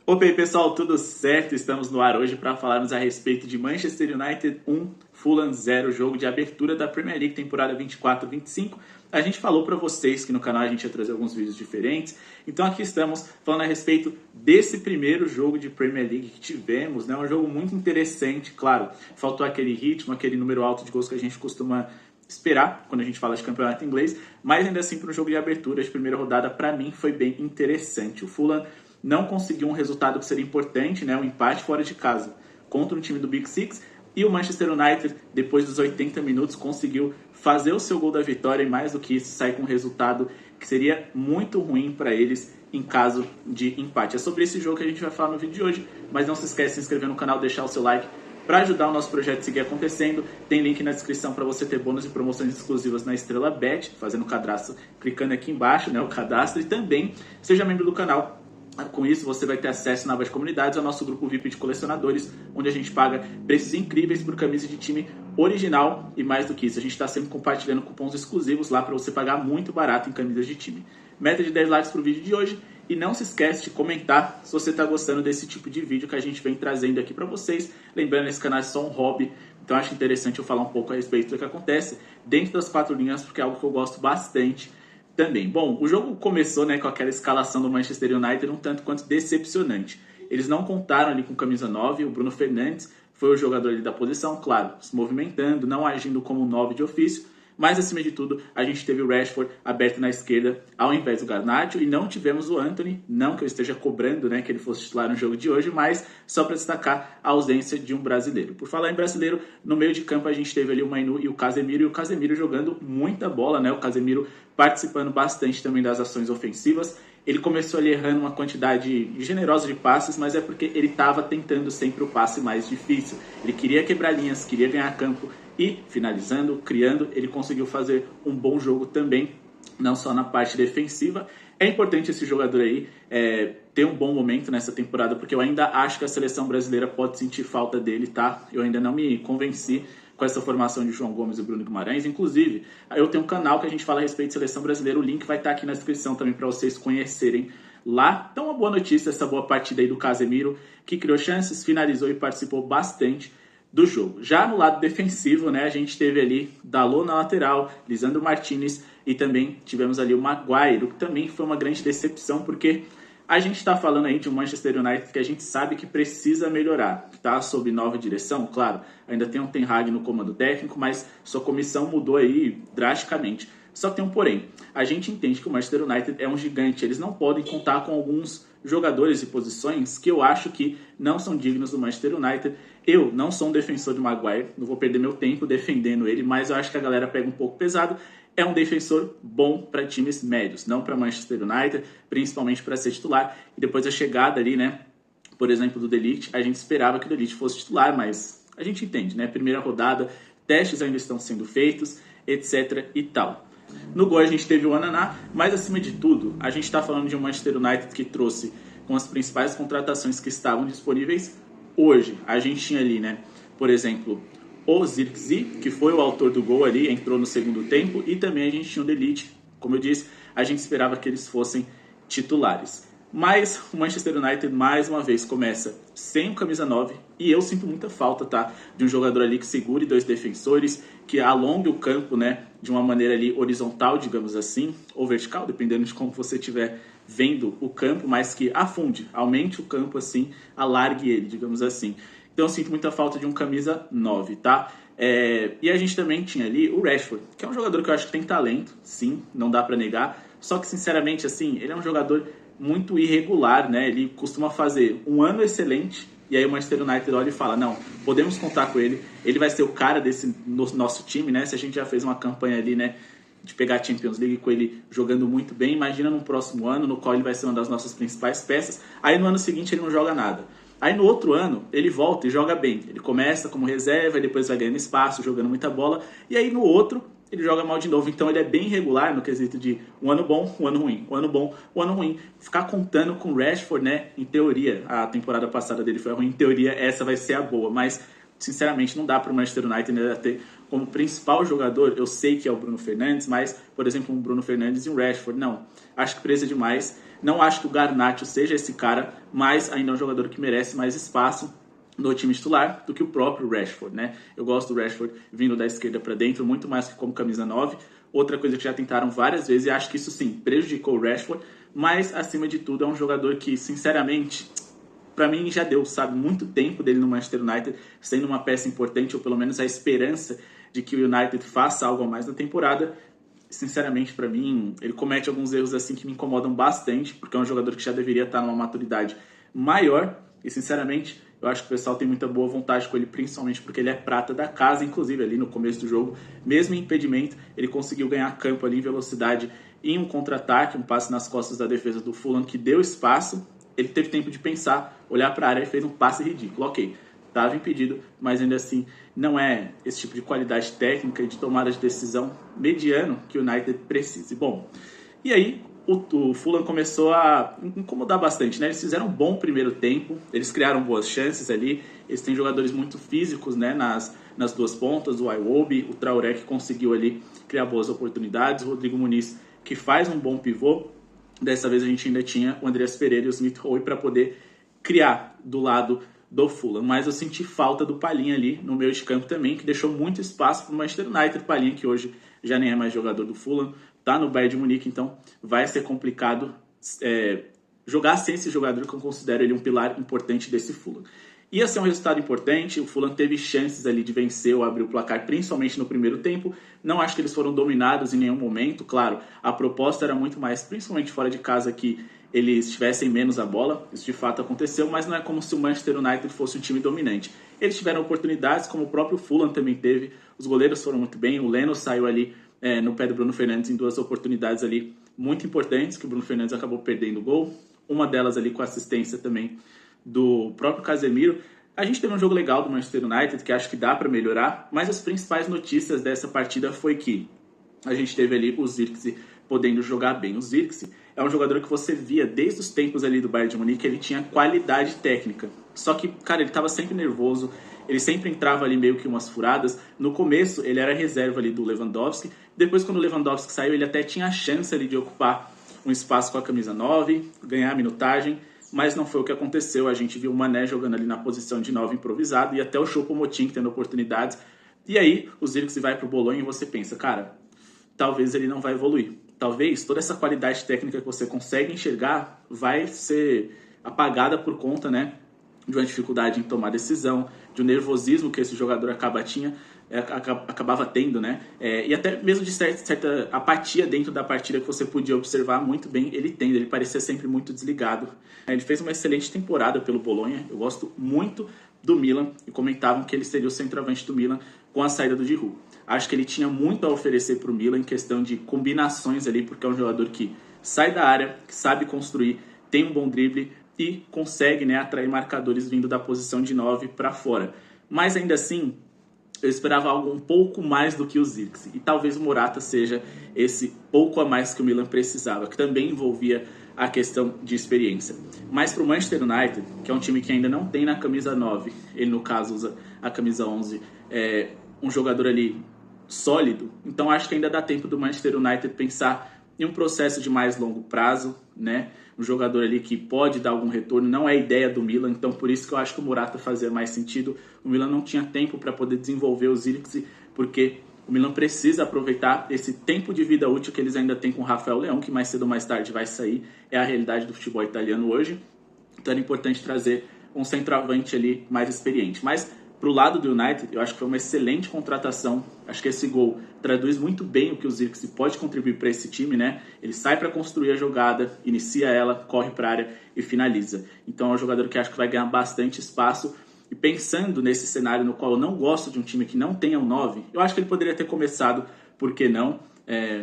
Opa aí pessoal, tudo certo? Estamos no ar hoje para falarmos a respeito de Manchester United 1, Fulham 0, jogo de abertura da Premier League, temporada 24-25. A gente falou para vocês que no canal a gente ia trazer alguns vídeos diferentes, então aqui estamos falando a respeito desse primeiro jogo de Premier League que tivemos, né? Um jogo muito interessante, claro, faltou aquele ritmo, aquele número alto de gols que a gente costuma esperar quando a gente fala de campeonato inglês, mas ainda assim para um jogo de abertura de primeira rodada, para mim foi bem interessante. O Fulham não conseguiu um resultado que seria importante, né, um empate fora de casa contra um time do Big Six, e o Manchester United, depois dos 80 minutos, conseguiu fazer o seu gol da vitória e mais do que isso, sair com um resultado que seria muito ruim para eles em caso de empate. É sobre esse jogo que a gente vai falar no vídeo de hoje, mas não se esquece de se inscrever no canal, deixar o seu like para ajudar o nosso projeto a seguir acontecendo. Tem link na descrição para você ter bônus e promoções exclusivas na Estrela Bet, fazendo o cadastro, clicando aqui embaixo, né, o cadastro, e também seja membro do canal. Com isso, você vai ter acesso na aba de comunidades ao nosso grupo VIP de colecionadores, onde a gente paga preços incríveis por camisa de time original e mais do que isso, a gente está sempre compartilhando cupons exclusivos lá para você pagar muito barato em camisas de time. Meta de 10 likes para o vídeo de hoje e não se esquece de comentar se você está gostando desse tipo de vídeo que a gente vem trazendo aqui para vocês. Lembrando, esse canal é só um hobby, então acho interessante eu falar um pouco a respeito do que acontece dentro das quatro linhas, porque é algo que eu gosto bastante também. Bom, o jogo começou, né, com aquela escalação do Manchester United um tanto quanto decepcionante. Eles não contaram ali com camisa 9, o Bruno Fernandes foi o jogador ali da posição, claro, se movimentando, não agindo como 9 de ofício, mas acima de tudo a gente teve o Rashford aberto na esquerda ao invés do Garnacho e não tivemos o Antony, não que eu esteja cobrando, né, que ele fosse titular no jogo de hoje, mas só para destacar a ausência de um brasileiro. Por falar em brasileiro, no meio de campo a gente teve ali o Mainu e o Casemiro jogando muita bola, né, o Casemiro participando bastante também das ações ofensivas. Ele começou ali errando uma quantidade generosa de passes, mas é porque ele estava tentando sempre o passe mais difícil. Ele queria quebrar linhas, queria ganhar campo e, finalizando, criando, ele conseguiu fazer um bom jogo também, não só na parte defensiva. É importante esse jogador aí ter um bom momento nessa temporada, porque eu ainda acho que a seleção brasileira pode sentir falta dele, tá? Eu ainda não me convenci com essa formação de João Gomes e Bruno Guimarães. Inclusive, eu tenho um canal que a gente fala a respeito de seleção brasileira, o link vai estar aqui na descrição também para vocês conhecerem lá. Então, uma boa notícia, essa boa partida aí do Casemiro, que criou chances, finalizou e participou bastante do jogo. Já no lado defensivo, né, a gente teve ali Dalot na lateral, Lisandro Martinez e também tivemos ali o Maguire, o que também foi uma grande decepção, porque a gente está falando aí de um Manchester United que a gente sabe que precisa melhorar, tá? Sob nova direção, claro, ainda tem um Ten Hag no comando técnico, mas sua comissão mudou aí drasticamente. Só que tem um porém, a gente entende que o Manchester United é um gigante, eles não podem contar com alguns jogadores e posições que eu acho que não são dignos do Manchester United. Eu não sou um defensor de Maguire, não vou perder meu tempo defendendo ele, mas eu acho que a galera pega um pouco pesado. É um defensor bom para times médios, não para Manchester United, principalmente para ser titular. E depois da chegada ali, né, por exemplo, do De Ligt, a gente esperava que o De Ligt fosse titular, mas a gente entende, né? Primeira rodada, testes ainda estão sendo feitos, etc e tal. No gol a gente teve o Ananá, mas acima de tudo, a gente está falando de um Manchester United que trouxe com as principais contratações que estavam disponíveis hoje. A gente tinha ali, né, por exemplo, o Zirkzee, que foi o autor do gol ali, entrou no segundo tempo, e também a gente tinha o De Ligt. Como eu disse, a gente esperava que eles fossem titulares. Mas o Manchester United, mais uma vez, começa sem o camisa 9, e eu sinto muita falta, tá, de um jogador ali que segure dois defensores, que alongue o campo, né, de uma maneira ali horizontal, digamos assim, ou vertical, dependendo de como você estiver vendo o campo, mas que afunde, aumente o campo assim, alargue ele, digamos assim. Então eu sinto muita falta de um camisa 9, tá? E a gente também tinha ali o Rashford, que é um jogador que eu acho que tem talento, sim, não dá pra negar. Só que, sinceramente, assim, ele é um jogador muito irregular, né? Ele costuma fazer um ano excelente, e aí o Manchester United olha e fala, não, podemos contar com ele, ele vai ser o cara desse nosso time, né? Se a gente já fez uma campanha ali, né, de pegar a Champions League com ele jogando muito bem, imagina no próximo ano, no qual ele vai ser uma das nossas principais peças. Aí no ano seguinte ele não joga nada. Aí no outro ano ele volta e joga bem. Ele começa como reserva, depois vai ganhando espaço, jogando muita bola. E aí no outro ele joga mal de novo. Então ele é bem irregular no quesito de um ano bom, um ano ruim, um ano bom, um ano ruim. Ficar contando com o Rashford, né? Em teoria, a temporada passada dele foi ruim. Em teoria essa vai ser a boa. Mas sinceramente não dá para o Manchester United ainda ter como principal jogador. Eu sei que é o Bruno Fernandes, mas por exemplo um Bruno Fernandes e um Rashford, não. Acho que precisa demais. Não acho que o Garnacho seja esse cara, mas ainda é um jogador que merece mais espaço no time titular do que o próprio Rashford, né? Eu gosto do Rashford vindo da esquerda para dentro, muito mais que como camisa 9. Outra coisa que já tentaram várias vezes, e acho que isso sim prejudicou o Rashford, mas acima de tudo é um jogador que, sinceramente, para mim já deu, sabe, muito tempo dele no Manchester United, sendo uma peça importante, ou pelo menos a esperança de que o United faça algo a mais na temporada. Sinceramente, para mim, ele comete alguns erros assim que me incomodam bastante, porque é um jogador que já deveria estar numa maturidade maior, e sinceramente, eu acho que o pessoal tem muita boa vontade com ele, principalmente porque ele é prata da casa, inclusive ali no começo do jogo, mesmo em impedimento, ele conseguiu ganhar campo ali em velocidade em um contra-ataque, um passe nas costas da defesa do Fulham que deu espaço. Ele teve tempo de pensar, olhar para a área e fez um passe ridículo. Ok, estava impedido, mas ainda assim não é esse tipo de qualidade técnica e de tomada de decisão mediano que o United precisa. Bom, e aí o Fulham começou a incomodar bastante, né? Eles fizeram um bom primeiro tempo, eles criaram boas chances ali, eles têm jogadores muito físicos, né, nas duas pontas, o Iwobi, o Traoré que conseguiu ali criar boas oportunidades, o Rodrigo Muniz que faz um bom pivô. Dessa vez a gente ainda tinha o Andreas Pereira e o Smith Rowe para poder criar do lado do Fulham. Mas eu senti falta do Palhinha ali no meio de campo também, que deixou muito espaço para o Manchester United. Palhinha que hoje já nem é mais jogador do Fulham, tá no Bayern de Munique, então vai ser complicado jogar sem esse jogador, que eu considero ele um pilar importante desse Fulham. Ia ser um resultado importante, o Fulham teve chances ali de vencer ou abrir o placar, principalmente no primeiro tempo. Não acho que eles foram dominados em nenhum momento, claro, a proposta era muito mais, principalmente fora de casa, que eles tivessem menos a bola, isso de fato aconteceu, mas não é como se o Manchester United fosse um time dominante. Eles tiveram oportunidades, como o próprio Fulham também teve, os goleiros foram muito bem, o Leno saiu ali no pé do Bruno Fernandes em duas oportunidades ali muito importantes, que o Bruno Fernandes acabou perdendo o gol, uma delas ali com assistência também do próprio Casemiro. A gente teve um jogo legal do Manchester United, que acho que dá para melhorar, mas as principais notícias dessa partida foi que a gente teve ali o Zirkzee podendo jogar bem. O Zirkzee é um jogador que você via desde os tempos ali do Bayern de Munique, ele tinha qualidade técnica. Só que, cara, ele estava sempre nervoso, ele sempre entrava ali meio que umas furadas. No começo, ele era reserva ali do Lewandowski. Depois, quando o Lewandowski saiu, ele até tinha a chance ali de ocupar um espaço com a camisa 9, ganhar minutagem, mas não foi o que aconteceu. A gente viu o Mané jogando ali na posição de 9 improvisado e até o Choupo-Moting tendo oportunidades. E aí, o Zirkzee vai pro Bolonha e você pensa, cara, talvez ele não vai evoluir. Talvez toda essa qualidade técnica que você consegue enxergar vai ser apagada por conta, né, de uma dificuldade em tomar decisão, de um nervosismo que esse jogador acabava tendo, né? E até mesmo de certa apatia dentro da partida que você podia observar muito bem ele tendo. Ele parecia sempre muito desligado. Ele fez uma excelente temporada pelo Bolonha. Eu gosto muito do Milan e comentavam que ele seria o centroavante do Milan com a saída do Giroud. Acho que ele tinha muito a oferecer para o Milan em questão de combinações ali, porque é um jogador que sai da área, que sabe construir, tem um bom drible e consegue, né, atrair marcadores vindo da posição de 9 para fora. Mas ainda assim, eu esperava algo um pouco mais do que o Zirkzee. E talvez o Morata seja esse pouco a mais que o Milan precisava, que também envolvia a questão de experiência. Mas para o Manchester United, que é um time que ainda não tem na camisa 9, ele no caso usa a camisa 11, um jogador ali sólido, então acho que ainda dá tempo do Manchester United pensar em um processo de mais longo prazo, né? Um jogador ali que pode dar algum retorno, não é a ideia do Milan, então por isso que eu acho que o Morata fazia mais sentido. O Milan não tinha tempo para poder desenvolver o Zirkzee, porque o Milan precisa aproveitar esse tempo de vida útil que eles ainda têm com o Rafael Leão, que mais cedo ou mais tarde vai sair, é a realidade do futebol italiano hoje, então era importante trazer um centroavante ali mais experiente. Mas pro lado do United, eu acho que foi uma excelente contratação. Acho que esse gol traduz muito bem o que o Zirkzee pode contribuir para esse time, né? Ele sai para construir a jogada, inicia ela, corre para a área e finaliza. Então é um jogador que acho que vai ganhar bastante espaço. E pensando nesse cenário no qual eu não gosto de um time que não tenha um 9, eu acho que ele poderia ter começado, por que não?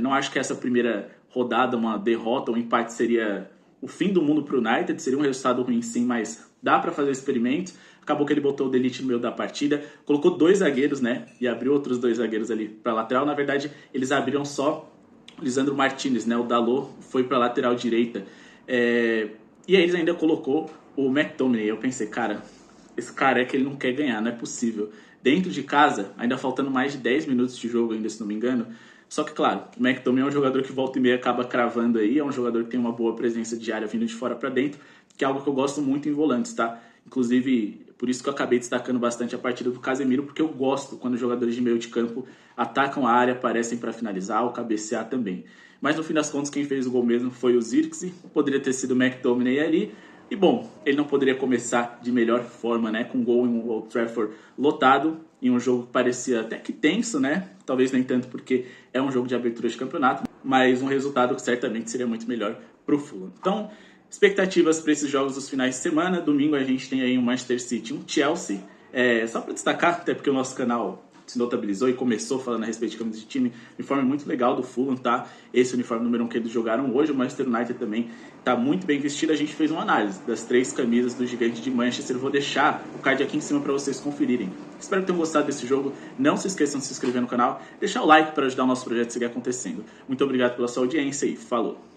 Não acho que essa primeira rodada, uma derrota, um empate seria o fim do mundo para o United, seria um resultado ruim sim, mas dá para fazer experimentos. Acabou que ele botou o De Ligt no meio da partida, colocou 2 zagueiros, né? E abriu outros 2 zagueiros ali para lateral. Na verdade, eles abriram só o Lisandro Martinez, né? O Dalot foi para lateral direita. E aí eles ainda colocou o McTominay. Eu pensei, cara, esse careca ele não quer ganhar, não é possível. Dentro de casa, ainda faltando mais de 10 minutos de jogo ainda, se não me engano, Só que, claro, o McTominay é um jogador que volta e meia acaba cravando aí, é um jogador que tem uma boa presença de área vindo de fora para dentro, que é algo que eu gosto muito em volantes, tá? Inclusive, por isso que eu acabei destacando bastante a partida do Casemiro, porque eu gosto quando os jogadores de meio de campo atacam a área, aparecem para finalizar ou cabecear também. Mas no fim das contas, quem fez o gol mesmo foi o Zirkzee, poderia ter sido o McTominay ali. E bom, ele não poderia começar de melhor forma, né? Com um gol em um Old Trafford lotado, em um jogo que parecia até que tenso, né? Talvez nem tanto porque é um jogo de abertura de campeonato, mas um resultado que certamente seria muito melhor para o Fulham. Então, expectativas para esses jogos dos finais de semana. Domingo a gente tem aí um Manchester City e um Chelsea. Só para destacar, até porque o nosso canal se notabilizou e começou falando a respeito de camisas de time, uniforme muito legal do Fulham, tá? Esse uniforme número 1 que eles jogaram hoje, o Manchester United também tá muito bem vestido. A gente fez uma análise das 3 camisas do gigante de Manchester. Eu vou deixar o card aqui em cima para vocês conferirem. Espero que tenham gostado desse jogo. Não se esqueçam de se inscrever no canal, deixar o like para ajudar o nosso projeto a seguir acontecendo. Muito obrigado pela sua audiência e falou!